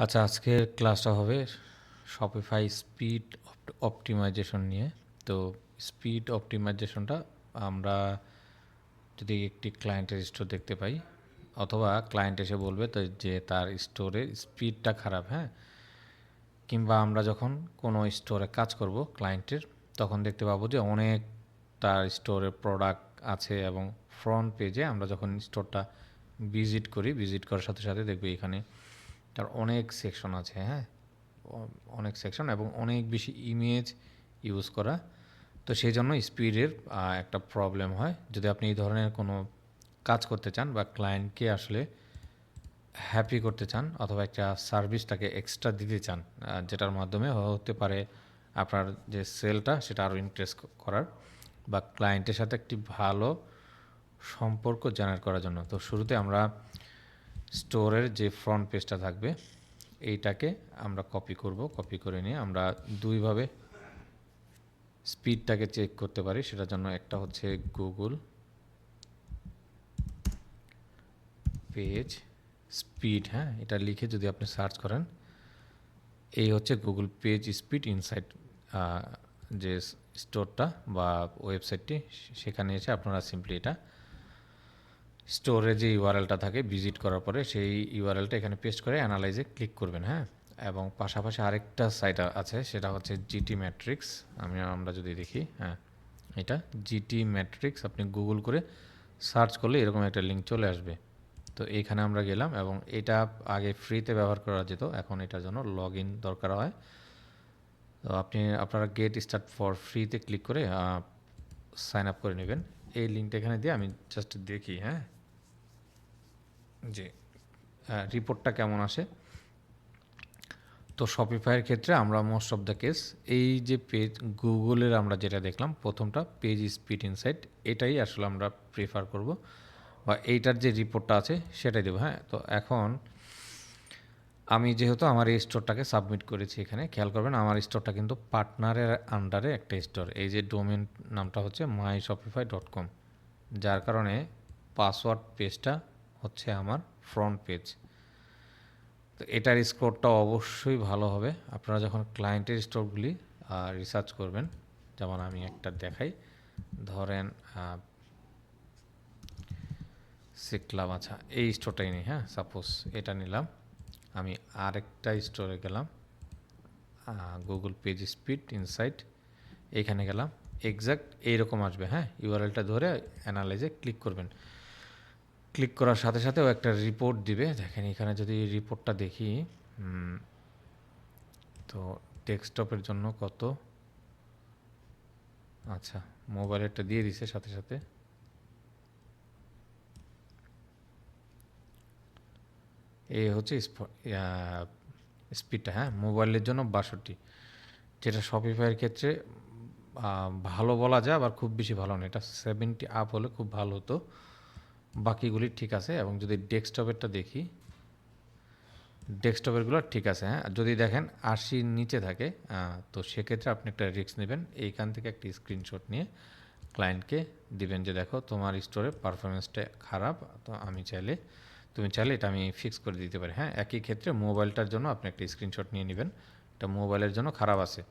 আচ্ছা, আজকের ক্লাসটা হবে শপিফাই স্পিড অপটিমাইজেশন নিয়ে। তো স্পিড অপটিমাইজেশনটা আমরা যদি একটি ক্লায়েন্টের স্টোর দেখতে পাই, অথবা ক্লায়েন্ট এসে বলবে তো যে তার স্টোরের স্পিডটা খারাপ, হ্যাঁ, কিংবা আমরা যখন কোনো স্টোরে কাজ করব ক্লায়েন্টের, তখন দেখতে পাবো যে অনেক তার স্টোরের প্রোডাক্ট আছে এবং ফ্রন্ট পেজে আমরা যখন স্টোরটা ভিজিট করার সাথে সাথে দেখবে এখানে তার অনেক সেকশন আছে, হ্যাঁ, অনেক সেকশন এবং অনেক বেশি ইমেজ ইউজ করা। তো সেই জন্য স্পিডের একটা প্রবলেম হয়। যদি আপনি এই ধরনের কোনো কাজ করতে চান বা ক্লায়েন্টকে আসলে হ্যাপি করতে চান, অথবা একটা সার্ভিসটাকে এক্সট্রা দিতে চান, যেটার মাধ্যমে হতে পারে আপনার যে সেলটা সেটা আরও ইনক্রিজ করার, বা ক্লায়েন্টের সাথে একটি ভালো সম্পর্ক জেনারেট করার জন্য। তো শুরুতে আমরা স্টোরের যে ফ্রন্ট পেজটা থাকবে এইটাকে আমরা কপি করে নিয়ে আমরা দুইভাবে স্পিডটাকে চেক করতে পারি। সেটার জন্য একটা হচ্ছে গুগল পেজ স্পিড, হ্যাঁ, এটা লিখে যদি আপনি সার্চ করেন, এই হচ্ছে গুগল পেজ স্পিড ইনসাইট যে স্টোরটা বা ওয়েবসাইটটি, সেখানে এসে আপনারা সিম্পলি এটা স্টোরে যে ইউআরএলটা থাকে ভিজিট করার পরে সেই ইউআরএলটা এখানে পেস্ট করে অ্যানালাইজে ক্লিক করবেন, হ্যাঁ। এবং পাশাপাশি আরেকটা সাইট আছে, সেটা হচ্ছে জিটি ম্যাট্রিক্স। আমরা যদি দেখি, হ্যাঁ, এটা জিটি ম্যাট্রিক্স, আপনি গুগল করে সার্চ করলে এরকম একটা লিঙ্ক চলে আসবে। তো এইখানে আমরা গেলাম এবং এটা আগে ফ্রিতে ব্যবহার করা যেত, এখন এটার জন্য লগ ইন দরকার হয়। তো আপনারা গেট স্টার্ট ফর ফ্রিতে ক্লিক করে সাইন আপ করে নেবেন। এই লিঙ্কটা এখানে দিয়ে আমি জাস্ট দেখি, হ্যাঁ, যে রিপোর্টটা কেমন আসে। তো শপিফাইয়ের ক্ষেত্রে আমরা মোস্ট অফ দ্য কেস এই যে পেজ গুগলের আমরা যেটা দেখলাম প্রথমটা পেজ স্পিড ইনসাইট, এটাই আসলে আমরা প্রেফার করব, বা এইটার যে রিপোর্টটা আছে সেটাই দেবো, হ্যাঁ। তো এখন আমি যেহেতু আমার এই স্টোরটাকে সাবমিট করেছি, এখানে খেয়াল করবেন আমার স্টোরটা কিন্তু পার্টনারের আন্ডারে একটা স্টোর। এই যে ডোমেন নামটা হচ্ছে myshopify.com, যার কারণে পাসওয়ার্ড পেজটা হচ্ছে আমার ফ্রন্ট পেজ। তো এটার স্কোরটা অবশ্যই ভালো হবে। আপনারা যখন ক্লায়েন্টের স্টোরগুলি রিসার্চ করবেন, যেমন আমি একটা দেখাই, ধরেন শিখলাম, আচ্ছা এই স্টোরটাই নিই, হ্যাঁ, সাপোজ এটা নিলাম। আমি আরেকটা স্টোরে গেলাম, গুগল পেজ স্পিড ইনসাইট, এইখানে গেলাম, এক্স্যাক্ট এইরকম আসবে, হ্যাঁ। ইউআরএলটা ধরে অ্যানালাইজে ক্লিক করবেন। ক্লিক করার সাথে সাথে ও একটা রিপোর্ট দিবে। দেখেন এখানে যদি রিপোর্টটা দেখি, তো ডেস্কটপের জন্য কত, আচ্ছা মোবাইলেরটা দিয়ে দিছে সাথে সাথে। এই হচ্ছে স্পিডটা, হ্যাঁ, মোবাইলের জন্য 62, যেটা শপিফাইয়ের ক্ষেত্রে ভালো বলা যায়, আবার খুব বেশি ভালো না। এটা 70 আপ হলে খুব ভালো হতো, বাকিগুলি ঠিক আছে। এবং যদি ডেস্কটপেরটা দেখি, ডেস্কটপেরগুলো ঠিক আছে, হ্যাঁ। যদি দেখেন 80 নিচে থাকে, তো সেক্ষেত্রে আপনি একটা রিস্ক নেবেন, এইখান থেকে একটা স্ক্রিনশট নিয়ে ক্লায়েন্টকে দিবেন যে দেখো তোমার স্টোরে পারফরমেন্সটা খারাপ, তো তুমি চাইলে এটা আমি ফিক্স করে দিতে পারি, হ্যাঁ। একই ক্ষেত্রে মোবাইলটার জন্য আপনি একটা স্ক্রিনশট নিয়ে নেবেন, এটা মোবাইলের জন্য খারাপ আছে।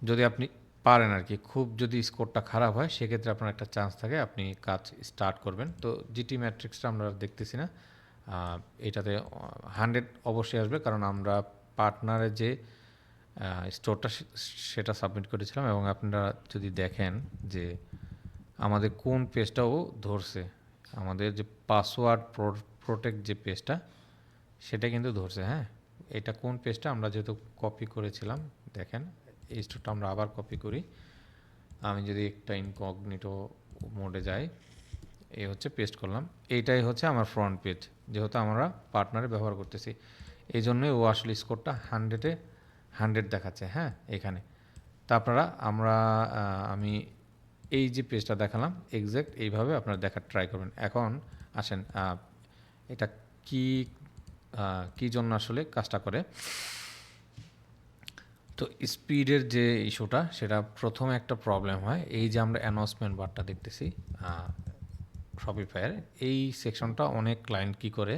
যদি আপনি পারেন আর কি, খুব যদি স্কোরটা খারাপ হয় সেক্ষেত্রে আপনার একটা চান্স থাকে আপনি কাজ স্টার্ট করবেন। তো জিটি ম্যাট্রিক্সটা আমরা দেখতেছি না, এটাতে 100 অবশ্যই আসবে, কারণ আমরা পার্টনারের যে স্টোরটা সেটা সাবমিট করেছিলাম। এবং আপনারা যদি দেখেন যে আমাদের কোন পেজটাও ধরছে, আমাদের যে পাসওয়ার্ড প্রোটেক্ট যে পেজটা সেটা কিন্তু ধরছে, হ্যাঁ। এটা কোন পেজটা আমরা যেহেতু কপি করেছিলাম, দেখেন এই স্টোরটা আমরা আবার কপি করি। আমি যদি একটা ইনকগনিটো মোডে যাই, এই হচ্ছে পেস্ট করলাম, এইটাই হচ্ছে আমার ফ্রন্ট পেজ, যেহেতু আমরা পার্টনারে ব্যবহার করতেছি এই জন্যই ও আসলে স্কোরটা 100 দেখাচ্ছে, হ্যাঁ, এখানে। তা আমি এই যে পেজটা দেখালাম এক্স্যাক্ট এইভাবে আপনারা দেখার ট্রাই করবেন। এখন আসেন এটা কি কি জন্য আসলে কাজটা করে। তো স্পিডের যে ইস্যুটা, সেটা প্রথমে একটা প্রবলেম হয়, এই যে আমরা অ্যানাউন্সমেন্ট বারটা দেখতেছি শপিফাইয়ের, এই সেকশনটা অনেক ক্লায়েন্ট কি করে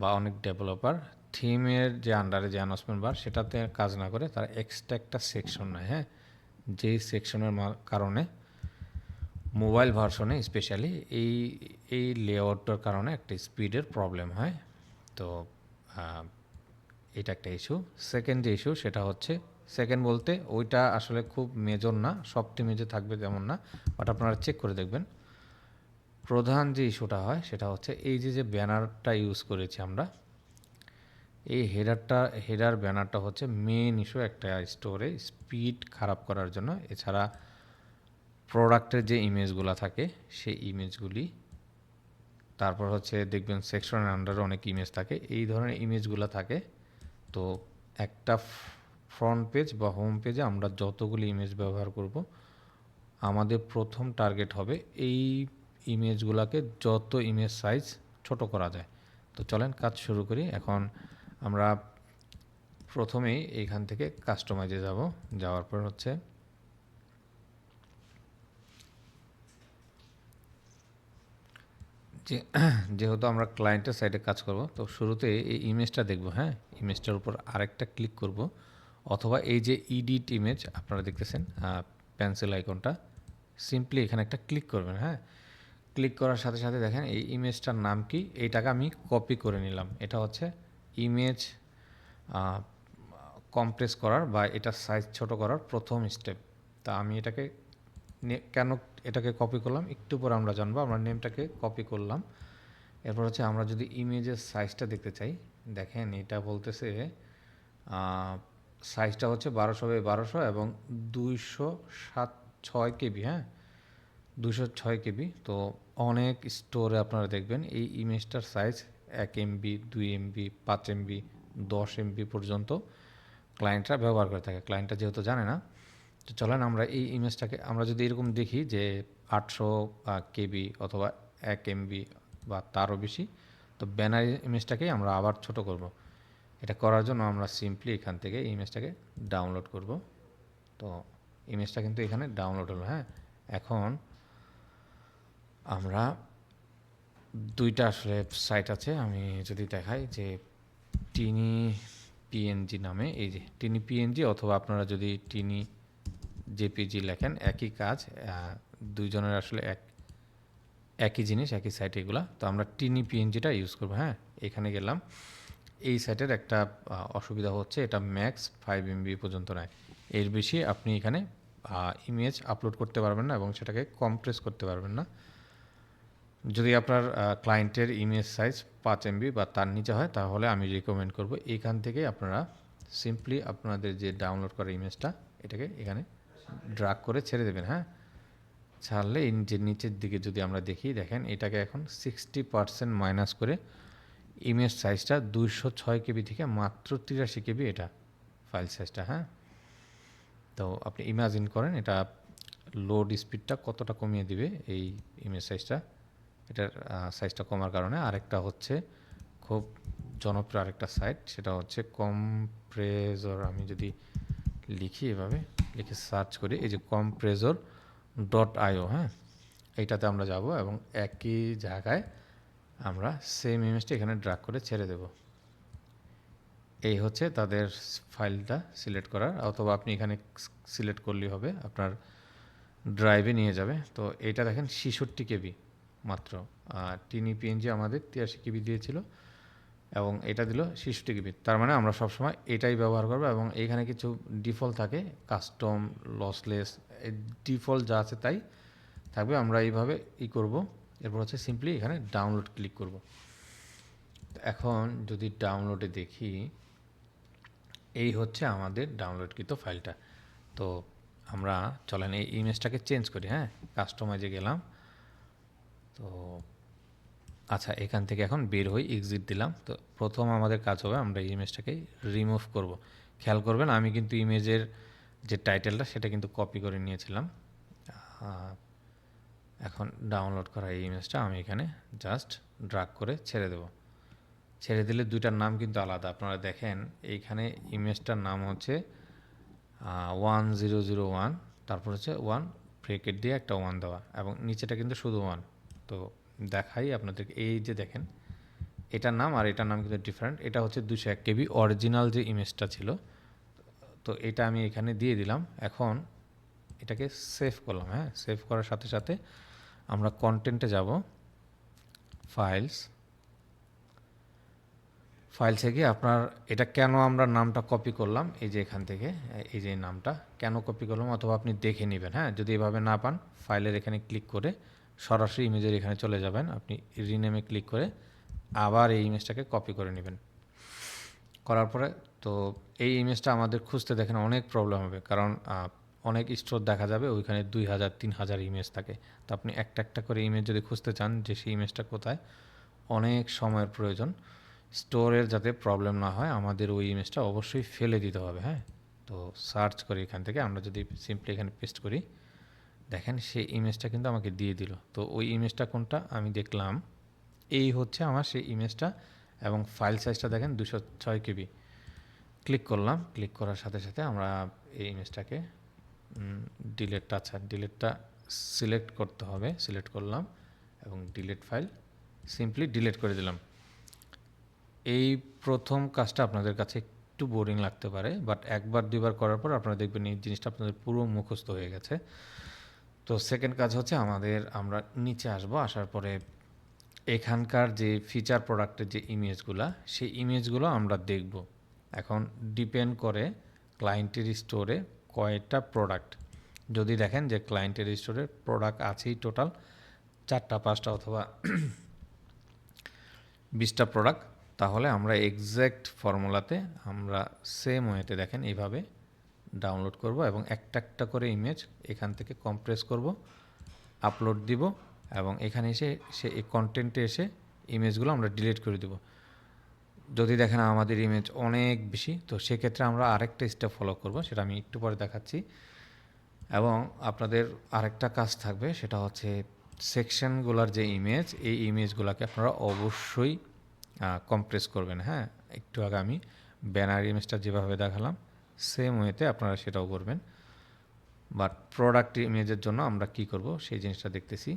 বা অনেক ডেভেলপার থিমের যে আন্ডারে যে অ্যানাউন্সমেন্ট বার সেটাতে কাজ না করে তারা এক্সট্রা একটা সেকশন নেয়, হ্যাঁ, যেই সেকশনের কারণে মোবাইল ভার্সনে স্পেশালি এই এই লেআউটটার কারণে একটা স্পিডের প্রবলেম হয়। তো এটা একটা ইস্যু। সেকেন্ড যে ইস্যু সেটা হচ্ছে, সেকেন্ড বলতে ওইটা আসলে খুব মেজর না, সব টিমেজে থাকবে তেমন না, বাট আপনারা চেক করে দেখবেন। প্রধান যে ইস্যুটা হয় সেটা হচ্ছে এই যে ব্যানারটা ইউজ করেছি আমরা, এই হেডার ব্যানারটা হচ্ছে মেন ইস্যু একটা স্টোরে স্পিড খারাপ করার জন্য। এছাড়া প্রোডাক্টের যে ইমেজগুলো থাকে সেই ইমেজগুলি, তারপর হচ্ছে দেখবেন সেকশনের আন্ডারে অনেক ইমেজ থাকে, এই ধরনের ইমেজগুলো থাকে। তো একটা ফ্রন্ট পেজ বা হোম পেজে আমরা যতগুলি ইমেজ ব্যবহার করব, আমাদের প্রথম টার্গেট হবে এই ইমেজগুলোকে যত ইমেজ সাইজ ছোট করা যায়। তো চলেন কাজ শুরু করি। এখন আমরা প্রথমেই এইখান থেকে কাস্টমাইজে যাব, যাওয়ার পর হচ্ছে যেহেতু আমরা ক্লায়েন্টের সাইডে কাজ করব, তো শুরুতে এই ইমেজটা দেখব, হ্যাঁ, ইমেজটার উপর আরেকটা ক্লিক করব, অথবা এই যে এডিট ইমেজ আপনারা দেখতেছেন পেন্সিল আইকনটা, সিম্পলি এখানে একটা ক্লিক করবেন, হ্যাঁ। ক্লিক করার সাথে সাথে দেখেন এই ইমেজটার নাম কি, এইটাকে আমি কপি করে নিলাম। এটা হচ্ছে ইমেজ কম্প্রেস করার বা এটা সাইজ ছোট করার প্রথম স্টেপ। তা আমি এটাকে কেন এটাকে কপি করলাম একটু পরে আমরা জানবো। আমরা নেমটাকে কপি করলাম। এরপর হচ্ছে আমরা যদি ইমেজের সাইজটা দেখতে চাই, দেখেন এটা বলতেছে সাইজটা হচ্ছে 1200 এবং 206 কেবি, হ্যাঁ, 206 কেবি। তো অনেক স্টোরে আপনারা দেখবেন এই ইমেজটার size 1 MB, 2 MB, 5 MB, 10 MB পর্যন্ত ক্লায়েন্টরা ব্যবহার করে থাকে। ক্লায়েন্টরা যেহেতু জানে না, তো চলেন আমরা এই ইমেজটাকে আমরা যদি এরকম দেখি যে 800 কেবি অথবা 1 MB বা তারও বেশি, তো ব্যানার ইমেজটাকেই আমরা আবার ছোট করব। এটা করার জন্য আমরা সিম্পলি এখান থেকে ইমেজটাকে ডাউনলোড করব। তো ইমেজটা কিন্তু এখানে ডাউনলোড হলো, হ্যাঁ। এখন আমরা দুইটা আসলে সাইট আছে, আমি যদি দেখাই যে টিনি পিএনজি নামে, এই যে টিনি পিএনজি, অথবা আপনারা যদি টিনি জেপিজি লেখেন, একই কাজ, দুইজনের আসলে একই জিনিস, একই সাইট এগুলা। তো আমরা টিনি পিএনজিটা ইউজ করবো, হ্যাঁ। এখানে গেলাম। এই সাইটের একটা অসুবিধা হচ্ছে এটা ম্যাক্স 5 MB পর্যন্ত নেয়, এর বেশি আপনি এখানে ইমেজ আপলোড করতে পারবেন না এবং সেটাকে কম্প্রেস করতে পারবেন না। যদি আপনার ক্লায়েন্টের ইমেজ সাইজ 5 MB বা তার নিচে হয়, তাহলে আমি রিকমেন্ড করব এখান থেকে আপনারা সিম্পলি আপনাদের যে ডাউনলোড করা ইমেজটা এটাকে এখানে ড্রাগ করে ছেড়ে দেবেন, হ্যাঁ। ছাড়লে এই যে নিচের দিকে যদি আমরা দেখি, দেখেন এটাকে এখন 60% মাইনাস করে ইমেজ সাইজটা 206 কেবি থেকে মাত্র 83 কেবি এটা ফাইল সাইজটা, হ্যাঁ। তো আপনি ইমাজিন করেন এটা লোড স্পিডটা কতটা কমিয়ে দিবে এই ইমেজ সাইজটা। এটার সাইজটা কমার কারণে আরেকটা হচ্ছে খুব জনপ্রিয় আরেকটা সাইট, সেটা হচ্ছে কম্প্রেজর। আমি যদি লিখি এভাবে লিখে সার্চ করি, এই যে compressor.io, হ্যাঁ, এইটাতে আমরা যাব এবং একই জায়গায় আমরা সেম ইমেজটা এখানে ড্রাগ করে ছেড়ে দেব। এই হচ্ছে তাদের ফাইলটা সিলেক্ট করার, অথবা আপনি এখানে সিলেক্ট করলেই হবে, আপনার ড্রাইভে নিয়ে যাবে। তো এইটা দেখেন 66 কেবি মাত্র, টিনি পিএনজি আমাদের 83 কেবি দিয়েছিল এবং এটা দিল 66 কেবি। তার মানে আমরা সবসময় এটাই ব্যবহার করবো এবং এইখানে কিছু ডিফল্ট থাকে, কাস্টম, লসলেস, ডিফল্ট যা আছে তাই থাকবে। আমরা এইভাবে করব। এরপর হচ্ছে সিম্পলি এখানে ডাউনলোড ক্লিক করব। এখন যদি ডাউনলোডে দেখি, এই হচ্ছে আমাদের ডাউনলোডকৃত ফাইলটা। তো আমরা চলেন এই ইমেজটাকে চেঞ্জ করি, হ্যাঁ, কাস্টমাইজে গেলাম। তো আচ্ছা, এখান থেকে এখন বের হই, এক্সিট দিলাম। তো প্রথম আমাদের কাজ হবে আমরা এই ইমেজটাকে রিমুভ করব। খেয়াল করবেন আমি কিন্তু ইমেজের যে টাইটেলটা সেটা কিন্তু কপি করে নিয়েছিলাম। এখন ডাউনলোড করা এই ইমেজটা আমি এখানে জাস্ট ড্রাগ করে ছেড়ে দেব। ছেড়ে দিলে দুইটার নাম কিন্তু আলাদা। আপনারা দেখেন এইখানে ইমেজটার নাম হচ্ছে 1001, তারপর হচ্ছে 1 ব্রেকেট দিয়ে একটা 1 দেওয়া এবং নিচেটা কিন্তু শুধু 1। তো দেখাই আপনাদেরকে, এই যে দেখেন এটার নাম আর এটার নাম কিন্তু ডিফারেন্ট। এটা হচ্ছে 201 কেবি অরিজিনাল যে ইমেজটা ছিল, তো এটা আমি এখানে দিয়ে দিলাম। এখন এটাকে সেভ করলাম। হ্যাঁ, সেভ করার সাথে সাথে আমরা কন্টেন্টে যাব, ফাইলসে গিয়ে আপনার এটা কেন আমরা নামটা কপি করলাম, এই যে এখান থেকে এই যে নামটা কেন কপি করলাম, অথবা আপনি দেখে নেবেন। হ্যাঁ, যদি এভাবে না পান ফাইলের এখানে ক্লিক করে সরাসরি ইমেজের এখানে চলে যাবেন, আপনি রিনেমে ক্লিক করে আবার এই ইমেজটাকে কপি করে নেবেন। করার পরে তো এই ইমেজটা আমাদের খুঁজতে দেখেন অনেক প্রবলেম হবে, কারণ অনেক স্টোর দেখা যাবে ওইখানে 2000-3000 ইমেজ থাকে। তো আপনি একটা একটা করে ইমেজ যদি খুঁজতে চান যে সেই ইমেজটা কোথায়, অনেক সময়ের প্রয়োজন। স্টোরের যাতে প্রবলেম না হয় আমাদের ওই ইমেজটা অবশ্যই ফেলে দিতে হবে। হ্যাঁ, তো সার্চ করি এখান থেকে, আমরা যদি সিম্পলি এখানে পেস্ট করি, দেখেন সেই ইমেজটা কিন্তু আমাকে দিয়ে দিল। তো ওই ইমেজটা কোনটা আমি দেখলাম, এই হচ্ছে আমার সেই ইমেজটা, এবং ফাইল সাইজটা দেখেন 206 কেবি। ক্লিক করলাম, ক্লিক করার সাথে সাথে আমরা এই ইমেজটাকে ডিলেটটা সিলেক্ট করতে হবে। সিলেক্ট করলাম এবং ডিলিট ফাইল, সিম্পলি ডিলিট করে দিলাম। এই প্রথম কাজটা আপনাদের কাছে একটু বোরিং লাগতে পারে, বাট একবার দুইবার করার পর আপনারা দেখবেন এই জিনিসটা আপনাদের পুরো মুখস্থ হয়ে গেছে। তো সেকেন্ড কাজ হচ্ছে আমরা নিচে আসবো, আসার পরে এখানকার যে ফিচার প্রোডাক্টের যে ইমেজগুলো, সেই ইমেজগুলো আমরা দেখব। এখন ডিপেন্ড করে ক্লায়েন্টের স্টোরে কয়টা প্রোডাক্ট। যদি দেখেন যে ক্লায়েন্টের স্টোরে প্রোডাক্ট আছেই টোটাল 4টা 5টা অথবা 20টা প্রোডাক্ট, তাহলে আমরা এক্স্যাক্ট ফর্মুলাতে আমরা সেম ওয়েতে দেখেন এইভাবে ডাউনলোড করব এবং একটা একটা করে ইমেজ এখান থেকে কম্প্রেস করব, আপলোড দিব, এবং এখানে এসে এই কন্টেন্টে এসে ইমেজগুলো আমরা ডিলিট করে দেব। যদি দেখেন আমাদের ইমেজ অনেক বেশি, তো সেক্ষেত্রে আমরা আরেকটা স্টেপ ফলো করব, সেটা আমি একটু পরে দেখাচ্ছি। এবং আপনাদের আরেকটা কাজ থাকবে, সেটা হচ্ছে সেকশনগুলোর যে ইমেজ, এই ইমেজগুলোকে আপনারা অবশ্যই কম্প্রেস করবেন। হ্যাঁ, একটু আগে আমি ব্যানার ইমেজটা যেভাবে দেখালাম সেম ওয়েতে আপনারা সেটাও করবেন। বাট প্রোডাক্ট ইমেজের জন্য আমরা কি করব সেই জিনিসটা দেখতেছি।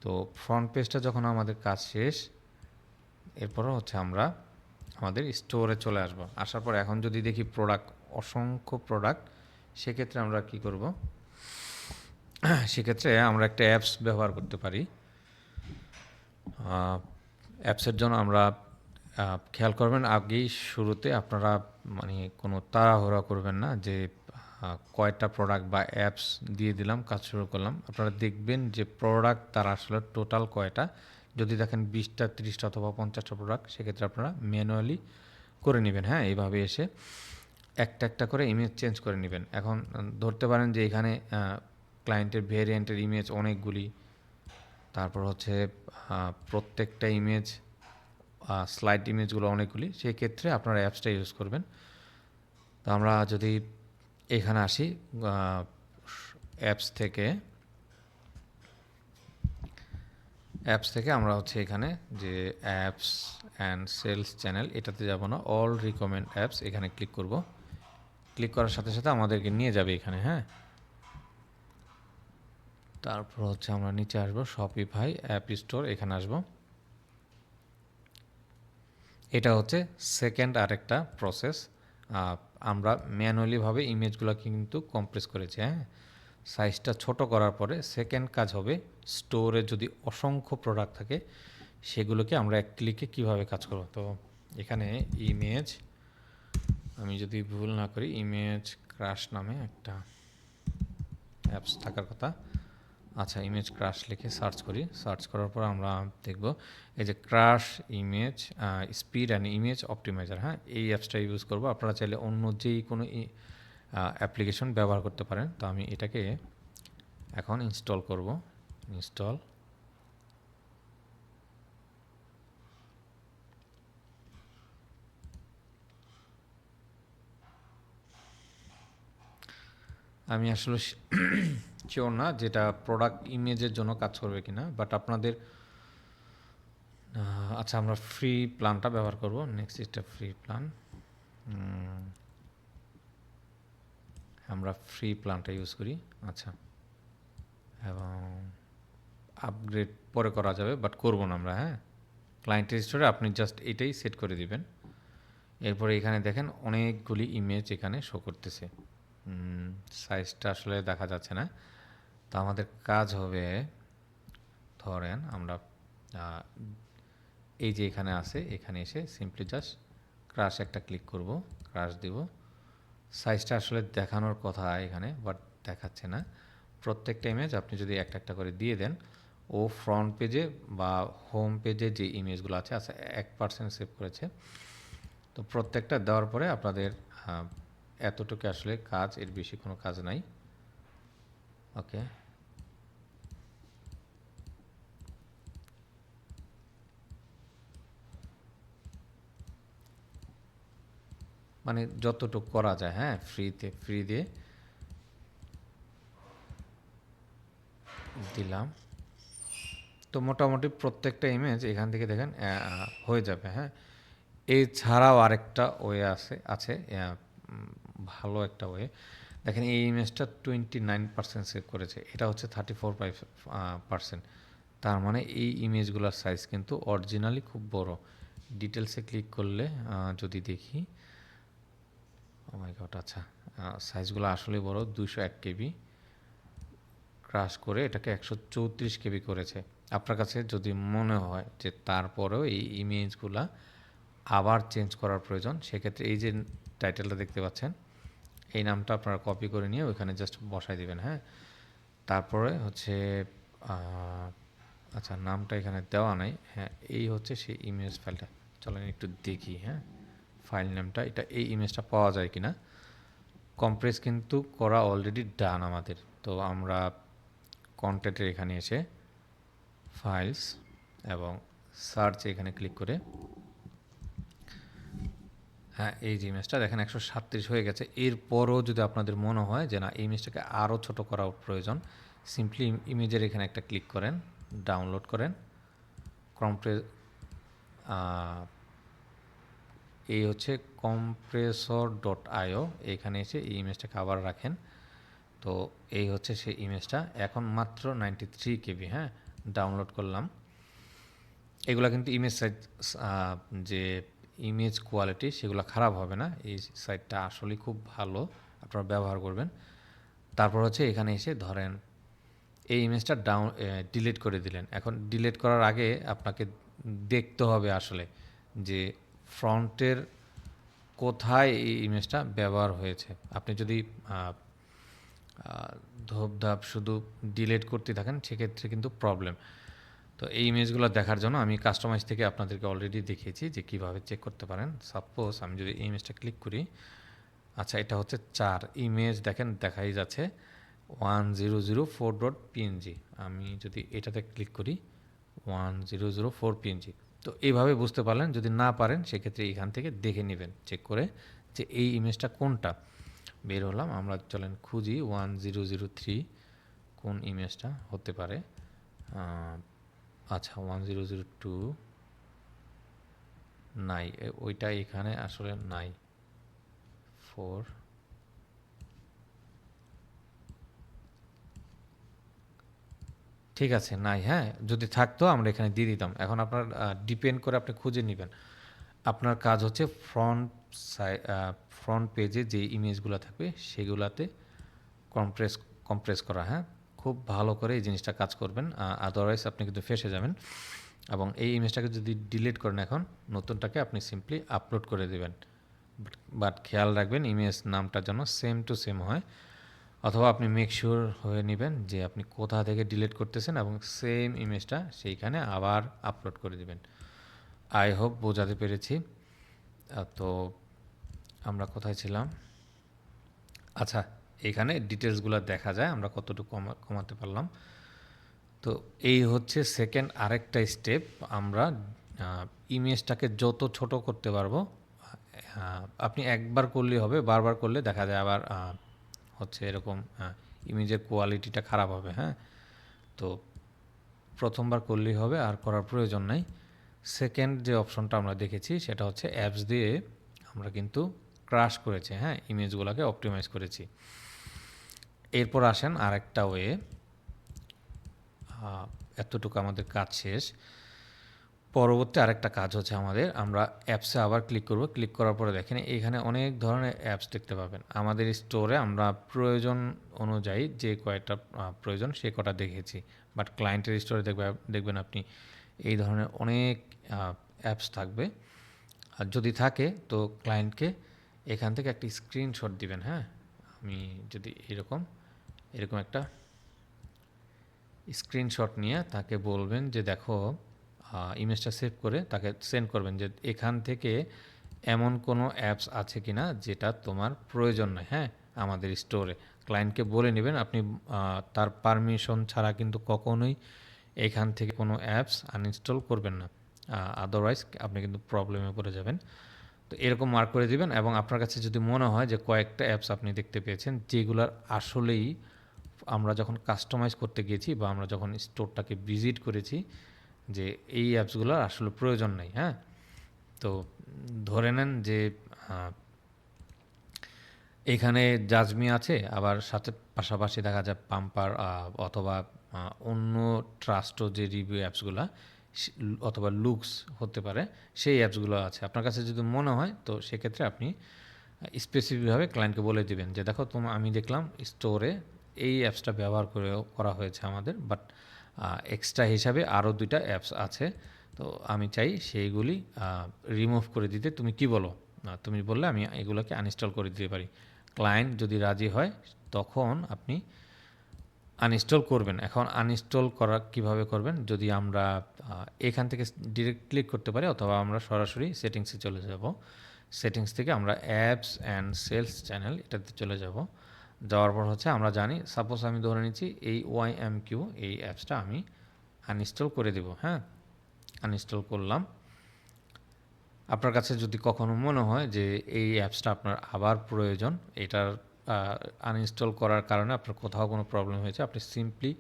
তো ফ্রন্ট পেজটা যখন আমাদের কাজ শেষ, এরপরও হচ্ছে আমরা আমাদের স্টোরে চলে আসব। আসার পর এখন যদি দেখি প্রোডাক্ট অসংখ্য প্রোডাক্ট, সেক্ষেত্রে আমরা কি করব, সেক্ষেত্রে আমরা একটা অ্যাপস ব্যবহার করতে পারি। অ্যাপসের জন্য আমরা খেয়াল করবেন আগেই শুরুতে আপনারা মানে কোনো তাড়াহুড়া করবেন না যে কয়টা প্রোডাক্ট বা অ্যাপস দিয়ে দিলাম, কাজ শুরু করলাম। আপনারা দেখবেন যে প্রোডাক্ট তার আসলে টোটাল কয়টা। যদি দেখেন 20টা 30টা অথবা 50টা প্রোডাক্ট, সেক্ষেত্রে আপনারা ম্যানুয়ালি করে নেবেন। হ্যাঁ, এইভাবে এসে একটা একটা করে ইমেজ চেঞ্জ করে নেবেন। এখন ধরতে পারেন যে এখানে ক্লায়েন্টের ভেরিয়েন্টের ইমেজ অনেকগুলি, তারপর হচ্ছে প্রত্যেকটা ইমেজ স্লাইড ইমেজগুলো অনেকগুলি, সেই ক্ষেত্রে আপনারা অ্যাপসটা ইউজ করবেন। তো আমরা যদি এখানে আসি, অ্যাপস থেকে আমরা হচ্ছে এখানে যে অ্যাপস অ্যান্ড সেলস চ্যানেল, এটাতে যাব না, অল রিকমেন্ড অ্যাপস, এখানে ক্লিক করব। ক্লিক করার সাথে সাথে আমাদেরকে নিয়ে যাবে এখানে। হ্যাঁ, তারপর হচ্ছে আমরা নিচে আসবো, শপিফাই অ্যাপ স্টোর, এখানে আসবো। এটা হচ্ছে সেকেন্ড আরেকটা প্রসেস। আমরা ম্যানুয়ালিভাবে ইমেজগুলো কিন্তু কম্প্রেস করেছি। হ্যাঁ, সাইজটা ছোট করার পরে সেকেন্ড কাজ হবে, স্টোরে যদি অসংখ্য প্রোডাক্ট থাকে সেগুলোকে আমরা এক ক্লিকে কীভাবে কাজ করব। তো এখানে ইমেজ, আমি যদি ভুল না করি, ইমেজ ক্রাশ নামে একটা অ্যাপস থাকার কথা। আচ্ছা, ইমেজ ক্রাশ লিখে সার্চ করি। সার্চ করার পর আমরা দেখব এই যে crash image speed and image optimizer. হ্যাঁ, এই অ্যাপসটা ইউজ করব। আপনারা চাইলে অন্য যেই কোনো অ্যাপ্লিকেশন ব্যবহার করতে পারেন। তো আমি এটাকে এখন ইনস্টল করব। ইনস্টল, আমি আসলে শিওর না যেটা প্রোডাক্ট ইমেজের জন্য কাজ করবে কিনা, বাট আপনাদের আচ্ছা, আমরা ফ্রি প্ল্যানটা ব্যবহার করব। নেক্সট স্টেপ ফ্রি প্ল্যান, আমরা ফ্রি প্ল্যানটা ইউজ করি। আচ্ছা, এবং আপগ্রেড পরে করা যাবে, বাট করব না আমরা। হ্যাঁ, ক্লায়েন্টের স্টোরে আপনি জাস্ট এটাই সেট করে দিবেন। এরপরে এখানে দেখেন অনেকগুলি ইমেজ এখানে শো করতেছে। সাইজটা আসলে দেখা যাচ্ছে না। তো আমাদের কাজ হবে, ধরেন আমরা এই যে এখানে আছে, এখানে এসে সিম্পলি জাস্ট ক্রাশ একটা ক্লিক করব, ক্রাশ দিব। সাইজটা আসলে দেখানোর কথা এখানে, বাট দেখাচ্ছে না। প্রত্যেকটা ইমেজ আপনি যদি একটা একটা করে দিয়ে দেন, ও ফ্রন্ট পেজে বা হোম পেজে যে ইমেজগুলো আছে 1% সেভ করেছে। তো প্রত্যেকটা দেওয়ার পরে আপনাদের এতটুকু আসলে কাজ, এর বেশি কোনো কাজ নাই। ওকে, মানে যতটুকু করা যায়, হ্যাঁ, ফ্রি দিয়ে দিলাম। তো মোটামুটি প্রত্যেকটা ইমেজ এখান থেকে দেখেন হয়ে যাবে, হ্যাঁ। এছাড়াও আরেকটা ওয়ে আছে ভালো একটা ওয়ে। দেখেন এই ইমেজটা 29% সেভ করেছে, এটা হচ্ছে 34%। তার মানে এই ইমেজগুলোর সাইজ কিন্তু অরিজিনালি খুব বড়। ডিটেলসে ক্লিক করলে যদি দেখি, ও মাই গড, আচ্ছা, সাইজগুলো আসলে বড়, 201 কেবি। ক্রাশ করে এটাকে 134 কেবি করেছে। আপনার কাছে যদি মনে হয় যে তারপরেও এই ইমেজগুলা আবার চেঞ্জ করার প্রয়োজন, সেক্ষেত্রে এই যে টাইটেলটা দেখতে পাচ্ছেন, এই নামটা আপনারা কপি করে নিয়ে ওইখানে জাস্ট বসাই দিবেন, হ্যাঁ। তারপরে হচ্ছে আচ্ছা, নামটা এখানে দেওয়া নাই, হ্যাঁ, এই হচ্ছে সেই ইমেজ ফাইলটা। চলেন একটু দেখি, হ্যাঁ, ফাইল নামটা, এটা এই ইমেজটা পাওয়া যায় কিনা। কম্প্রেস কিন্তু করা অলরেডি ডান আমাদের। তো আমরা কন্টেন্টের এখানে এসে ফাইলস এবং সার্চ এখানে ক্লিক করে, হ্যাঁ, এই যে ইমেজটা দেখেন 137 হয়ে গেছে। এরপরও যদি আপনাদের মনে হয় যে না, এই ইমেজটাকে আরও ছোট করা প্রয়োজন, সিম্পলি ইমেজের এখানে একটা ক্লিক করেন, ডাউনলোড করেন, কম্প্রেস, এই হচ্ছে compressor.io, এখানে এসে এই ইমেজটাকে আবার রাখেন। তো এই হচ্ছে সেই ইমেজটা, এখন মাত্র 93 কেবি, হ্যাঁ, ডাউনলোড করলাম। এগুলো কিন্তু ইমেজ সাইজ, যে ইমেজ কোয়ালিটি সেগুলো খারাপ হবে না, এই সাইটটা আসলে খুব ভালো, আপনারা ব্যবহার করবেন। তারপর হচ্ছে এখানে এসে ধরেন এই ইমেজটা ডিলিট করে দিলেন। এখন ডিলিট করার আগে আপনাকে দেখতে হবে আসলে যে ফ্রন্টের কোথায় এই ইমেজটা ব্যবহার হয়েছে। আপনি যদি ধূপধাপ শুধু ডিলিট করতে থাকেন, সেক্ষেত্রে কিন্তু প্রবলেম। তো এই ইমেজগুলো দেখার জন্য আমি কাস্টমাইজ থেকে আপনাদেরকে অলরেডি দেখিয়েছি যে কীভাবে চেক করতে পারেন। সাপোজ আমি যদি এই ইমেজটা ক্লিক করি, আচ্ছা, এটা হচ্ছে 4 ইমেজ, দেখেন দেখাই যাচ্ছে 1004.png। আমি যদি এটাতে ক্লিক করি, 1004 পিএনজি। তো এইভাবে বুঝতে পারলেন। যদি না পারেন সেক্ষেত্রে এখান থেকে দেখে নেবেন, চেক করে যে এই ইমেজটা কোনটা। বের হলাম, আমরা চলেন খুঁজি 1003 কোন ইমেজটা হতে পারে। আচ্ছা, 1002 নাই, ওইটা এখানে আসলে নাই। 4, ঠিক আছে, নাই, হ্যাঁ, যদি থাকতো আমরা এখানে দিয়ে দিতাম। এখন আপনার ডিপেন্ড করে আপনি খুঁজে নেবেন। আপনার কাজ হচ্ছে ফ্রন্ট পেজে যে ইমেজগুলো থাকবে সেগুলাতে কম্প্রেস কম্প্রেস করা, হ্যাঁ, খুব ভালো করে এই জিনিসটা কাজ করবেন, আদারওয়াইজ আপনি কিন্তু ফেসে যাবেন। এবং এই ইমেজটাকে যদি ডিলিট করেন, এখন নতুনটাকে আপনি সিম্পলি আপলোড করে দেবেন। বাট খেয়াল রাখবেন ইমেজ নামটা যেন সেম টু সেম হয়, অথবা আপনি মেক শিওর হয়ে নেবেন যে আপনি কোথা থেকে ডিলিট করতেছেন এবং সেম ইমেজটা সেইখানে আবার আপলোড করে দিবেন। আই হোপ বোঝাতে পেরেছি। তো আমরা কোথায় ছিলাম? আচ্ছা, এখানে ডিটেলসগুলো দেখা যায় আমরা কতটুকু কমাতে পারলাম। তো এই হচ্ছে সেকেন্ড আরেকটা স্টেপ। আমরা ইমেজটাকে যত ছোট করতে পারবো, আপনি একবার করলেই হবে, বারবার করলে দেখা যায় আবার হচ্ছে এরকম ইমেজের কোয়ালিটিটা খারাপ হবে, হ্যাঁ। তো প্রথমবার করলেই হবে, আর করার প্রয়োজন নাই। সেকেন্ড যে অপশনটা আমরা দেখেছি সেটা হচ্ছে অ্যাপস দিয়ে আমরা কিন্তু ক্রাশ করেছি, হ্যাঁ, ইমেজগুলোকে অপটিমাইজ করেছি। এরপর আসেন আরেকটা ওয়ে, এতটুকু আমাদের কাজ শেষ। পরবর্তী আরেকটা কাজ হচ্ছে আমাদের, আমরা অ্যাপসে আবার ক্লিক করব। ক্লিক করার পরে দেখেন এখানে অনেক ধরনের অ্যাপস দেখতে পাবেন। আমাদের স্টোরে আমরা প্রয়োজন অনুযায়ী যে কয়টা প্রয়োজন সে কটা দেখেছি, বাট ক্লায়েন্টের স্টোরে দেখবেন আপনি এই ধরনের অনেক অ্যাপস থাকবে। আর যদি থাকে তো ক্লায়েন্টকে এখান থেকে একটা স্ক্রিনশট দিবেন। হ্যাঁ, আমি যদি এরকম একটা স্ক্রিনশট নিয়ে তাকে বলবেন যে দেখো, ইমেজটা সেভ করে তাকে সেন্ড করবেন যে এখান থেকে এমন কোনো অ্যাপস আছে কিনা যেটা তোমার প্রয়োজন নয়। হ্যাঁ, আমাদের স্টোরে ক্লায়েন্টকে বলে নেবেন আপনি তার পারমিশন ছাড়া কিন্তু কখনোই এখান থেকে কোনো অ্যাপস আনইনস্টল করবেন না, আদারওয়াইজ আপনি কিন্তু প্রবলেমে পড়ে যাবেন। তো এরকম মার্ক করে দিবেন, এবং আপনার কাছে যদি মনে হয় যে কয়েকটা অ্যাপস আপনি দেখতে পেয়েছেন যেগুলোর আসলেই আমরা যখন কাস্টমাইজ করতে গিয়েছি বা আমরা যখন স্টোরটাকে ভিজিট করেছি যে এই অ্যাপসগুলোর আসলে প্রয়োজন নেই। হ্যাঁ, তো ধরে নেন যে এখানে জাজমি আছে, আবার সাথে পাশাপাশি দেখা যায় পাম্পার অথবা অন্য ট্রাস্টও যে রিভিউ অ্যাপসগুলো অথবা লুকস হতে পারে সেই অ্যাপসগুলো আছে। আপনার কাছে যদি মনে হয় তো সেক্ষেত্রে আপনি স্পেসিফিকভাবে ক্লায়েন্টকে বলে দিবেন যে দেখো আমি দেখলাম স্টোরে এই অ্যাপসটা ব্যবহার করা হয়েছে আমাদের, বাট এক্সট্রা হিসাবে আরও 2টা অ্যাপস আছে, তো আমি চাই সেইগুলি রিমুভ করে দিতে, তুমি কি বলো? তুমি বললে আমি এগুলোকে আনইনস্টল করে দিতে পারি। ক্লায়েন্ট যদি রাজি হয় তখন আপনি আনইনস্টল করবেন। এখন আনইনস্টল করা কিভাবে করবেন, যদি আমরা এখান থেকে ডিরেক্ট ক্লিক করতে পারি অথবা আমরা সরাসরি সেটিংসে চলে যাব। সেটিংস থেকে আমরা অ্যাপস অ্যান্ড সেলস চ্যানেল এটাতে চলে যাব। যাওয়ার পর হচ্ছে আমরা জানি, সাপোজ আমি ধরে নিচ্ছি এই OIMQ এই অ্যাপসটা আমি আনইনস্টল করে দেব। হ্যাঁ, আনইনস্টল করলাম। আপনার কাছে যদি কখনো মনে হয় যে এই অ্যাপসটা আপনার আবার প্রয়োজন, এটার আনইনস্টল করার কারণে আপনার কোথাও কোনো প্রবলেম হয়েছে, আপনি সিম্পলি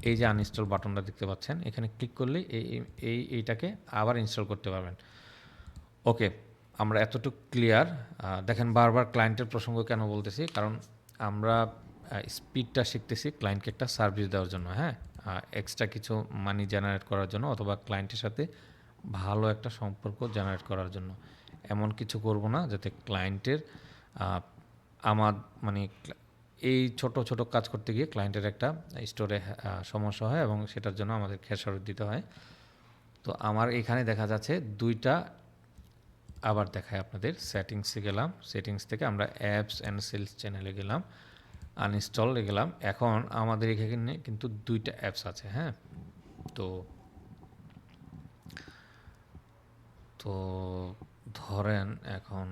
এই যে আনইনস্টল বাটনটা দেখতে পাচ্ছেন এখানে ক্লিক করলেই এইটাকে আবার ইনস্টল করতে পারবেন। ওকে, আমরা এতটুকু ক্লিয়ার। দেখেন বারবার ক্লায়েন্টের প্রসঙ্গ কেন বলতেছি, কারণ আমরা স্পিডটা শিখতেছি ক্লায়েন্টকে একটা সার্ভিস দেওয়ার জন্য। হ্যাঁ, এক্সট্রা কিছু মানি জেনারেট করার জন্য অথবা ক্লায়েন্টের সাথে ভালো একটা সম্পর্ক জেনারেট করার জন্য। এমন কিছু করব না যাতে ক্লায়েন্টের আমার মানে এই ছোট ছোট কাজ করতে গিয়ে ক্লায়েন্টের একটা স্টোরে সমস্যা হয় এবং সেটার জন্য আমাদের খেসারত দিতে হয়। তো আমার এখানে দেখা যাচ্ছে 2টা, আবার দেখায় আপনাদের সেটিংসে গেলাম, সেটিংস থেকে আমরা অ্যাপস অ্যান্ড সেলস চ্যানেলে গেলাম, আনইনস্টলে গেলাম। এখন আমাদের এখানে কিন্তু 2টা অ্যাপস আছে। হ্যাঁ, তো তো ধরেন এখন,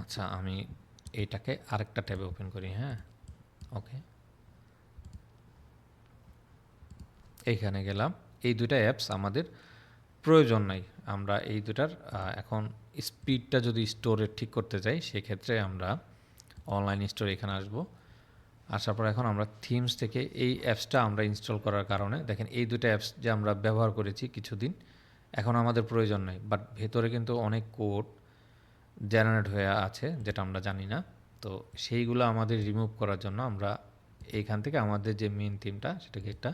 আচ্ছা আমি এইটাকে আরেকটা ট্যাবে ওপেন করি। হ্যাঁ, ওকে, এইখানে গেলাম। এই 2টা অ্যাপস আমাদের প্রয়োজন নাই, আমরা এই 2টার এখন স্পিডটা যদি স্টোরে ঠিক করতে চাই সেক্ষেত্রে আমরা অনলাইন স্টোর এখানে আসবো। আসার পর এখন আমরা থিমস থেকে এই অ্যাপসটা আমরা ইনস্টল করার কারণে দেখেন এই 2টা অ্যাপস যে আমরা ব্যবহার করেছি কিছুদিন, এখন আমাদের প্রয়োজন নেই, বাট ভেতরে কিন্তু অনেক কোড জেনারেট হয়ে আছে যেটা আমরা জানি না। তো সেইগুলো আমাদের রিমুভ করার জন্য আমরা এইখান থেকে আমাদের যে মেন থিমটা সেটাকে একটা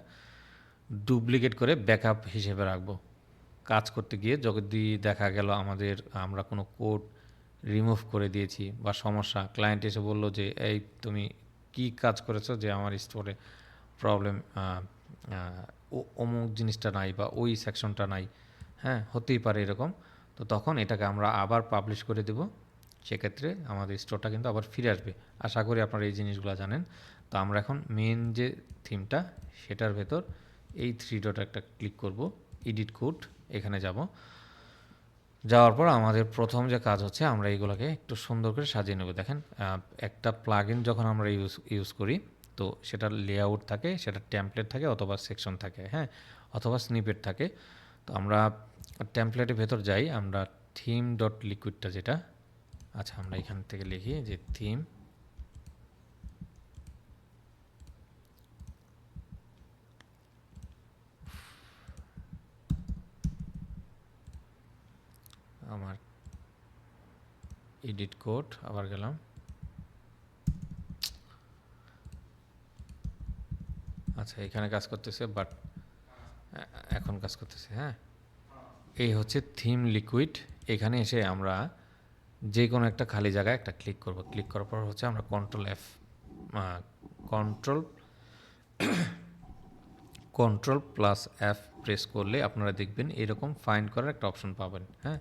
ডুপ্লিকেট করে ব্যাকআপ হিসেবে রাখবো। কাজ করতে গিয়ে যদি দেখা গেল আমরা কোনো কোড রিমুভ করে দিয়েছি বা সমস্যা, ক্লায়েন্ট এসে বলল যে এই তুমি কি কাজ করেছো যে আমার স্টোরে প্রবলেম, অমুক জিনিসটা নাই বা ওই সেকশনটা নাই। হ্যাঁ, হতেই পারে এরকম। তো তখন এটাকে আমরা আবার পাবলিশ করে দেব, সেক্ষেত্রে আমাদের স্টোরটা কিন্তু আবার ফিরে আসবে। আশা করি আপনারা এই জিনিসগুলো জানেন। তো আমরা এখন মেন যে থিমটা সেটার ভেতর এই 3 ডট একটা ক্লিক করব, এডিট কোড, এখানে যাব। যাওয়ার পর আমাদের প্রথম যে কাজ হচ্ছে আমরা এইগুলোকে একটু সুন্দর করে সাজিয়ে নেব। দেখেন একটা প্লাগইন যখন আমরা ইউজ করি তো সেটার লেআউট থাকে, সেটা টেমপ্লেট থাকে অথবা সেকশন থাকে। হ্যাঁ, অথবা স্নিপেট থাকে। তো আমরা টেমপ্লেটের ভেতর যাই, আমরা থিম ডট লিকুইডটা যেটা, আচ্ছা আমরা এখান থেকে লিখি যে থিম, আমার এডিট কোড আবার গেলাম, আচ্ছা এখানে কাজ করতেছে বাট এখন কাজ করতেছে। হ্যাঁ, এই হচ্ছে থিম লিকুইড। এখানে এসে আমরা যে কোনো একটা খালি জায়গায় একটা ক্লিক করব। ক্লিক করার পর হচ্ছে আমরা কন্ট্রোল কন্ট্রোল+F প্রেস করলে আপনারা দেখবেন এরকম ফাইন্ড করার একটা অপশন পাবেন। হ্যাঁ,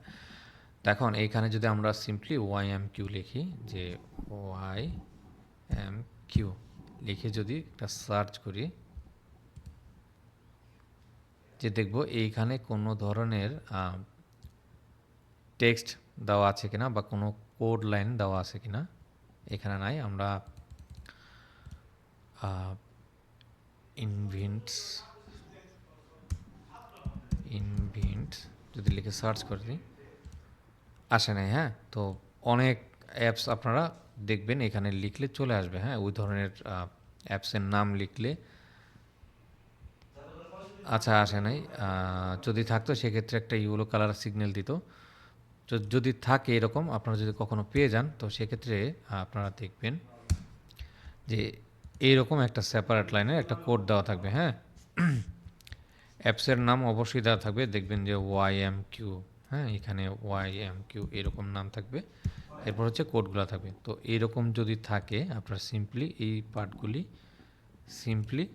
এখন এইখানে যদি আমরা সিম্পলি YMQ লিখি, যে YMQ লিখে যদি একটা সার্চ করি, যে দেখব এইখানে কোনো ধরনের টেক্সট দেওয়া আছে কিনা বা কোনো কোড লাইন দেওয়া আছে কিনা। এখানে নাই। আমরা ইনভেন্টস যদি লিখে সার্চ করে দিই, আসে নাই। হ্যাঁ, তো অনেক অ্যাপস আপনারা দেখবেন এখানে লিখলে চলে আসবে। হ্যাঁ, ওই ধরনের অ্যাপসের নাম লিখলে আচ্ছা আসে নাই। যদি থাকতো সেক্ষেত্রে একটা ইয়েলো কালার সিগন্যাল দিত। যদি থাকে এরকম, আপনারা যদি কখনো পেয়ে যান, তো সেক্ষেত্রে আপনারা দেখবেন যে এইরকম একটা সেপারেট লাইনের একটা কোড দেওয়া থাকবে। হ্যাঁ, অ্যাপসের নাম অবশ্যই দেওয়া থাকবে, দেখবেন যে YMQ। হ্যাঁ, এখানে YMQ এরকম নাম থাকবে, এরপর হচ্ছে কোডগুলো থাকবে। তো এইরকম যদি থাকে, আপনারা সিম্পলি এই পার্টগুলি সিম্পলি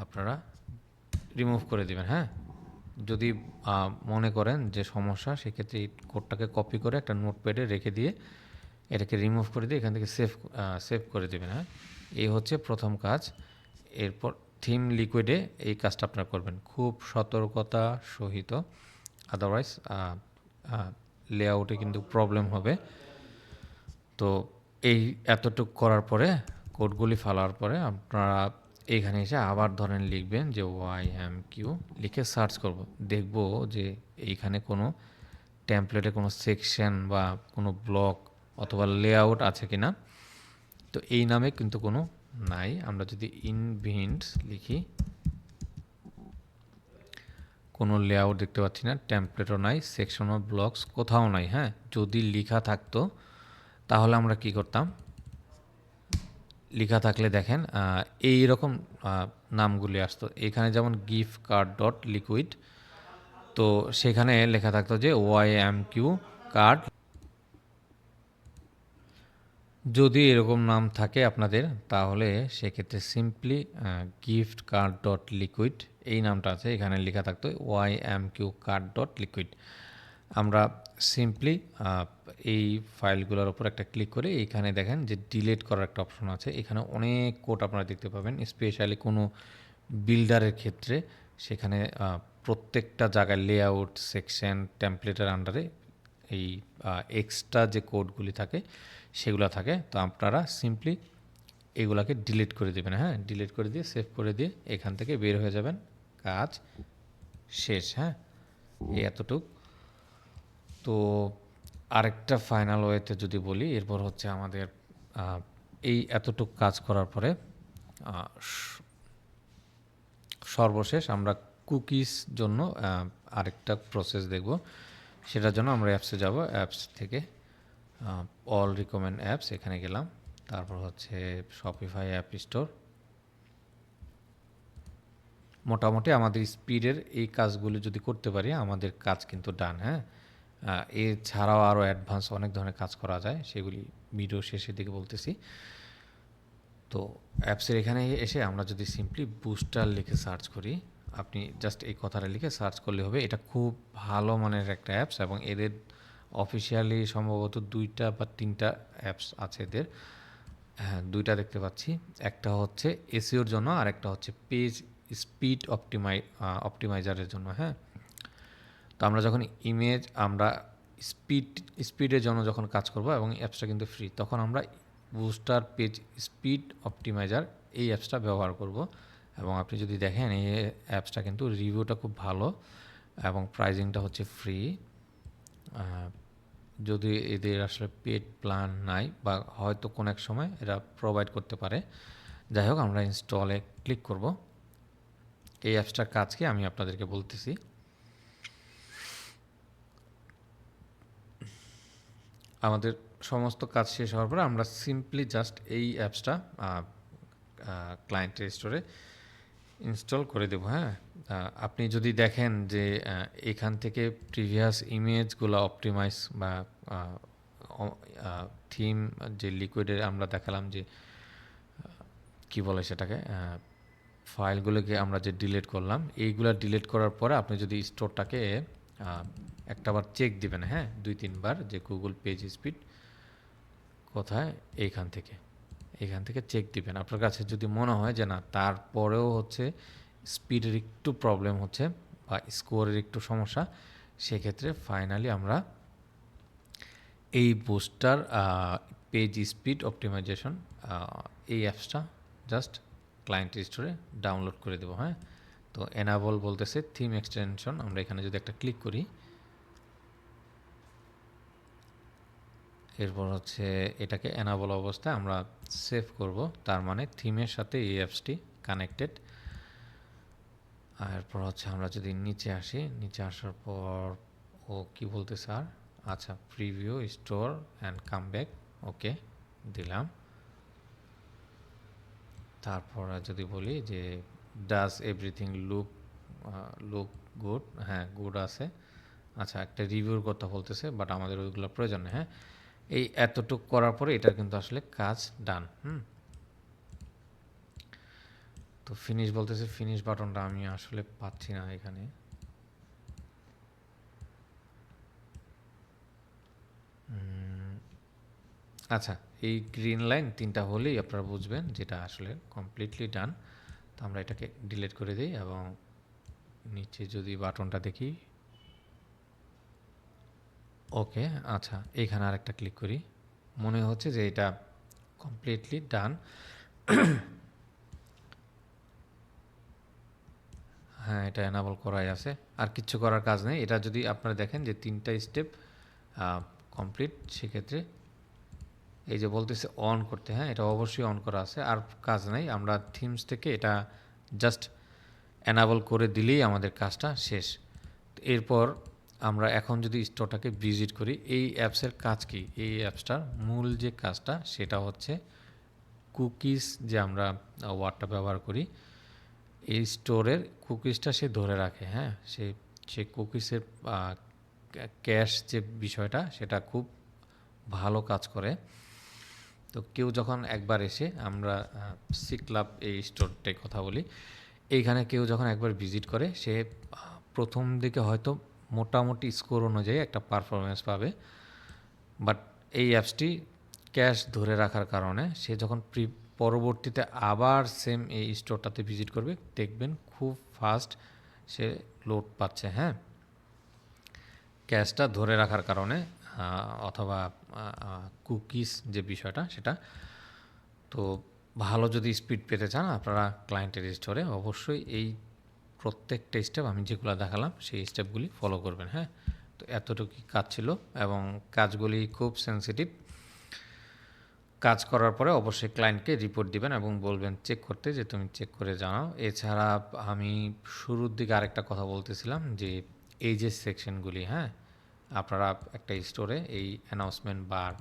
আপনারা রিমুভ করে দিবেন। হ্যাঁ, যদি মনে করেন যে সমস্যা, সেক্ষেত্রে এই কোডটাকে কপি করে একটা নোটপ্যাডে রেখে দিয়ে এটাকে রিমুভ করে দিয়ে এখান থেকে সেভ করে দেবেন। হ্যাঁ, এই হচ্ছে প্রথম কাজ। এরপর থিম লিকুইডে এই কাজটা আপনারা করবেন খুব সতর্কতা সহিত, আদারওয়াইজ লেআউটে কিন্তু প্রবলেম হবে। তো এই এতটুকু করার পরে, কোডগুলি ফেলার পরে আপনারা এইখানে এসে আবার ধরেন লিখবেন যে YMQ লিখে সার্চ করব, দেখব যে এইখানে কোনো টেমপ্লেটে কোনো সেকশন বা কোনো ব্লক অথবা লেআউট আছে কিনা। তো এই নামে কিন্তু কোনো নাই। আমরা যদি ইনভেন্টস লিখি, কোনো লেআউট দেখতে পাচ্ছি না, টেমপ্লেটও নাই, সেকশন অফ ব্লকস কোথাও নাই। হ্যাঁ, যদি লেখা থাকতো তাহলে আমরা কি করতাম, লেখা থাকলে দেখেন এই রকম নামগুলি আসতো। এখানে যেমন গিফট কার্ড ডট লিকুইড, তো সেখানে লেখা থাকতো যে YMQ কার্ড। যদি এরকম নাম থাকে আপনাদের, তাহলে সেক্ষেত্রে simply gift card dot liquid এই নামটা আছে, এখানে লেখা থাকতো YMQ কার্ড ডট লিকুইড। আমরা সিম্পলি এই ফাইলগুলোর উপর একটা ক্লিক করে এইখানে দেখেন যে ডিলিট করার একটা অপশন আছে। এখানে অনেক কোড আপনারা দেখতে পাবেন, স্পেশালি কোনো বিল্ডারের ক্ষেত্রে সেখানে প্রত্যেকটা জায়গায় লেআউট, সেকশন, টেমপ্লেটের আন্ডারে এই এক্সট্রা যে কোডগুলি থাকে সেগুলো থাকে। তো আপনারা সিম্পলি এগুলাকে ডিলিট করে দেবেন। হ্যাঁ, ডিলিট করে দিয়ে সেভ করে দিয়ে এখান থেকে বের হয়ে যাবেন, কাজ শেষ। হ্যাঁ, এই এতটুক। তো আরেকটা ফাইনাল ওয়েতে যদি বলি, এরপর হচ্ছে আমাদের এই এতটুক কাজ করার পরে সর্বশেষ আমরা কুকিজ জন্য আরেকটা প্রসেস দেখব। সেটার জন্য আমরা অ্যাপসে যাব, অ্যাপস থেকে অল রিকমেন্ড অ্যাপস এখানে গেলাম, তারপর হচ্ছে শপিফাই অ্যাপ স্টোর। মোটামুটি আমাদের স্পিডের এই কাজগুলো যদি করতে পারি, আমাদের কাজ কিন্তু ডান। হ্যাঁ, এছাড়াও আরও অ্যাডভান্স অনেক ধরনের কাজ করা যায়, সেগুলি ভিডিও শেষের দিকে বলতেছি। তো অ্যাপসের এখানে এসে আমরা যদি সিম্পলি বুস্টার লিখে সার্চ করি, আপনি জাস্ট এই কথাটা লিখে সার্চ করলে হবে। এটা খুব ভালো মানের একটা অ্যাপস, এবং এদের অফিসিয়ালি সম্ভবত 2টা বা 3টা অ্যাপস আছে এদের। হ্যাঁ, 2টা দেখতে পাচ্ছি। একটা হচ্ছে এসইওর জন্য, আর একটা হচ্ছে পেজ স্পিড অপটিমাইজারের জন্য। হ্যাঁ, তো আমরা যখন আমরা স্পিডের জন্য যখন কাজ করব, এবং অ্যাপসটা কিন্তু ফ্রি, তখন আমরা বুস্টার পেজ স্পিড অপটিমাইজার এই অ্যাপসটা ব্যবহার করব। এবং আপনি যদি দেখেন এই অ্যাপসটা কিন্তু রিভিউটা খুব ভালো, এবং প্রাইজিংটা হচ্ছে ফ্রি। যদি এদের আসলে পেড প্ল্যান নাই, বা হয়তো কোনো এক সময় এরা প্রোভাইড করতে পারে। যাই হোক, আমরা ইনস্টলে ক্লিক করব। এই অ্যাপসটার কাজকে আমি আপনাদেরকে বলতেছি। আমাদের সমস্ত কাজ শেষ হওয়ার পরে আমরা সিম্পলি জাস্ট এই অ্যাপসটা ক্লায়েন্টের স্টোরে ইনস্টল করে দেবো। হ্যাঁ, আপনি যদি দেখেন যে এখান থেকে প্রিভিয়াস ইমেজগুলো অপটিমাইজ বা থিম যে লিকুইডের আমরা দেখালাম যে কি বলে সেটাকে ফাইলগুলোকে আমরা যে ডিলিট করলাম, এইগুলো ডিলিট করার পরে আপনি যদি স্টোরটাকে একটাবার চেক দিবেন, হ্যাঁ 2-3 বার, যে গুগল পেজ স্পিড কোথায়, এখান থেকে চেক দিবেন। আপনার কাছে যদি মনে হয় যে না তারপরেও হচ্ছে স্পিডের একটু প্রবলেম হচ্ছে বা স্কোরের একটু সমস্যা, সেক্ষেত্রে ফাইনালি আমরা এই বুস্টার পেজ স্পিড অপটিমাইজেশন এই অ্যাপসটা জাস্ট ক্লায়েন্ট স্টোরে ডাউনলোড করে দেবো। হ্যাঁ, তো এনাবল বলতেছে থিম এক্সটেনশন, আমরা এখানে যদি একটা ক্লিক করি, এরপর হচ্ছে এটাকে এনাবল অবস্থায় আমরা সেভ করব, তার মানে থিমের সাথে এই অ্যাপসটি কানেক্টেড। এরপর হচ্ছে আমরা যদি নিচে আসি, নিচে আসার পর ও কি বলতে স্যার, আচ্ছা preview store and come back, okay দিলাম। তারপর যদি বলি যে ডাজ এভরিথিং লুক গুড, হ্যাঁ গুড আছে। আচ্ছা একটা রিভিউর কথা বলতেছে, বাট আমাদের ওইগুলো প্রয়োজন নেই। হ্যাঁ, এই এতটুক করার পরে এটার কিন্তু আসলে কাজ ডান। তো ফিনিশ বলতেছে, ফিনিশ বাটনটা আমি আসলে পাচ্ছি না এখানে। আচ্ছা, এই গ্রিন লাইন 3টা হলেই আপনারা বুঝবেন যেটা আসলে কমপ্লিটলি ডান। তো আমরা এটাকে ডিলিট করে দিই এবং নিচে যদি বাটনটা দেখি, ওকে আচ্ছা এইখানে আরেকটা ক্লিক করি, মনে হচ্ছে যে এটা কমপ্লিটলি ডান। হ্যাঁ, এটা এনাবল করাই আছে, আর কিচ্ছু করার কাজ নেই। এটা যদি আপনারা দেখেন যে 3টা স্টেপ কমপ্লিট, সেক্ষেত্রে এই যে বলতেছে অন করতে, হ্যাঁ এটা অবশ্যই অন করা আছে, আর কাজ নাই। আমরা থিমস থেকে এটা জাস্ট এনাবল করে দিলেই আমাদের কাজটা শেষ। এরপর আমরা এখন যদি স্টোরটাকে ভিজিট করি, এই অ্যাপসের কাজ কি, এই অ্যাপসটার মূল যে কাজটা সেটা হচ্ছে কুকিজ, যে আমরা ওয়ার্ডটা ব্যবহার করি, এই স্টোরের কুকিজটা সে ধরে রাখে। হ্যাঁ, সে কুকিজের ক্যাশ যে বিষয়টা সেটা খুব ভালো কাজ করে। তো কেউ যখন একবার এসে, আমরা সি ক্লাব এই স্টোরটায় কথা বলি, এইখানে কেউ যখন একবার ভিজিট করে, সে প্রথম দিকে হয়তো মোটামুটি স্কোর অনুযায়ী একটা পারফরমেন্স পাবে, বাট এই অ্যাপসটি ক্যাশ ধরে রাখার কারণে সে যখন পরবর্তীতে আবার সেম এই স্টোরটাতে ভিজিট করবে, দেখবেন খুব ফাস্ট সে লোড পাচ্ছে। হ্যাঁ, ক্যাশটা ধরে রাখার কারণে অথবা কুকিজ যে বিষয়টা সেটা। তো ভালো যদি স্পিড পেতে চান আপনারা ক্লায়েন্টের স্টোরে অবশ্যই এই প্রত্যেকটা স্টেপ আমি যেগুলো দেখালাম সেই স্টেপগুলি ফলো করবেন। হ্যাঁ, তো এতটুকুই কাজ ছিল এবং কাজগুলি খুব সেন্সিটিভ। কাজ করার পরে অবশ্যই ক্লায়েন্টকে রিপোর্ট দিবেন এবং বলবেন চেক করতে, যে তুমি চেক করে জানাও। এছাড়া আমি শুরুর দিকে আরেকটা কথা বলতেছিলাম যে এই যে সেকশনগুলি, হ্যাঁ আপনারা একটা স্টোরে এই অ্যানাউন্সমেন্ট বার,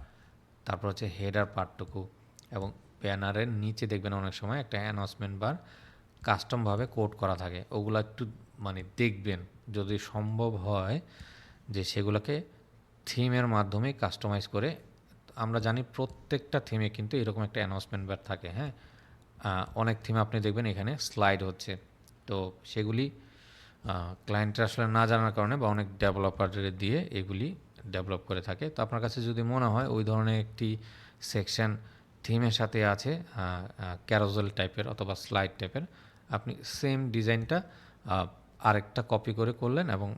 তারপর হচ্ছে হেডার পার্টটুকু এবং ব্যানারের নিচে দেখবেন অনেক সময় একটা অ্যানাউন্সমেন্ট বার কাস্টমভাবে কোড করা থাকে, ওগুলো একটু মানে দেখবেন যদি সম্ভব হয় যে সেগুলোকে থিমের মাধ্যমে কাস্টমাইজ করে। আমরা জানি প্রত্যেকটা থিমে কিন্তু এরকম একটা অ্যানাউন্সমেন্ট বার থাকে। হ্যাঁ, অনেক থিম আপনি দেখবেন এখানে স্লাইড হচ্ছে, তো সেগুলি ক্লায়েন্টের আসলে না জানার কারণে বা অনেক ডেভেলপারদের দিয়ে এগুলি ডেভেলপ করে থাকে। তো আপনার কাছে যদি মনে হয় ওই ধরনের একটি সেকশন থিমের সাথে আছে ক্যারোজেল টাইপের অথবা স্লাইড টাইপের, আপনি সেম ডিজাইনটা আরেকটা কপি করে করলেন এবং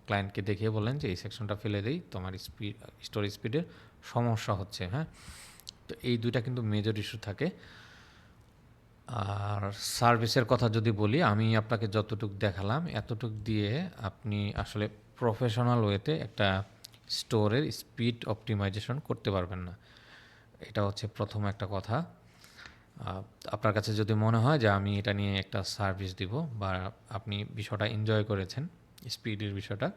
ক্লায়েন্টকে দেখিয়ে বললেন যে এই সেকশনটা ফেলে দিই, তোমার স্টোর স্পিডের সমস্যা হচ্ছে। হ্যাঁ, তো এই দুইটা কিন্তু মেজর ইস্যু থাকে। আর সার্ভিসের কথা যদি বলি, আমি আপনাকে যতটুকু দেখালাম এতটুক দিয়ে আপনি আসলে প্রফেশনাল ওয়েতে একটা স্টোরের স্পিড অপটিমাইজেশন করতে পারবেন না। এটা হচ্ছে প্রথম একটা কথা। আপনার কাছে যদি মনে হয় যে আমি এটা নিয়ে একটা সার্ভিস দিব বা আপনি বিষয়টা এনজয় করেছেন স্পিডের বিষয়টা,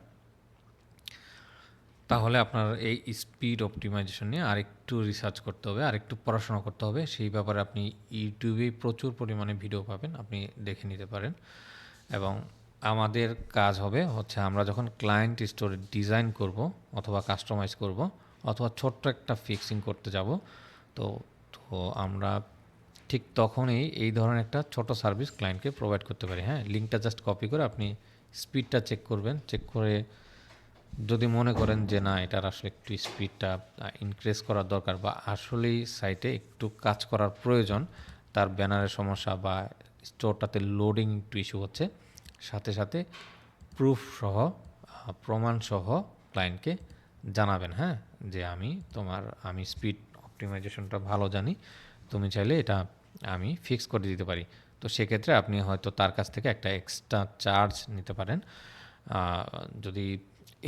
তাহলে আপনার এই স্পিড অপটিমাইজেশন নিয়ে আরেকটু রিসার্চ করতে হবে, আরেকটু পড়াশোনা করতে হবে। সেই ব্যাপারে আপনি ইউটিউবে প্রচুর পরিমাণে ভিডিও পাবেন, আপনি দেখে নিতে পারেন। এবং আমাদের কাজ হবে হচ্ছে আমরা যখন ক্লায়েন্ট স্টোরে ডিজাইন করব অথবা কাস্টমাইজ করব অথবা ছোট্ট একটা ফিক্সিং করতে যাব, তো তো আমরা ঠিক তখনই এই ধরনের একটা ছোট সার্ভিস ক্লায়েন্টকে প্রোভাইড করতে পারি। হ্যাঁ, লিঙ্কটা জাস্ট কপি করে আপনি স্পিডটা চেক করবেন, চেক করে যদি মনে করেন যে না এটার আসলে একটু স্পিডটা ইনক্রিজ করার দরকার বা আসলেই সাইটে একটু কাজ করার প্রয়োজন, তার ব্যানারের সমস্যা বা স্টোরটাতে লোডিং একটু ইস্যু হচ্ছে, সাথে সাথে প্রুফ সহ প্রমাণ সহ ক্লায়েন্টকে জানাবেন। হ্যাঁ, যে আমি স্পিড অপটিমাইজেশনটা ভালো জানি, তুমি চাইলে এটা আমি ফিক্স করে দিতে পারি। তো সেক্ষেত্রে আপনি হয়তো তার কাছ থেকে একটা এক্সট্রা চার্জ নিতে পারেন। যদি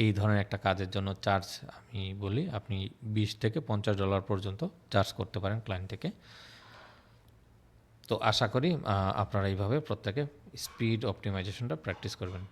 এই ধরনের একটা কাজের জন্য চার্জ আমি বলি, আপনি $20 থেকে $50 পর্যন্ত চার্জ করতে পারেন ক্লায়েন্ট থেকে। তো আশা করি আপনারা এইভাবে প্রত্যেকে স্পিড অপটিমাইজেশনটা প্র্যাকটিস করবেন।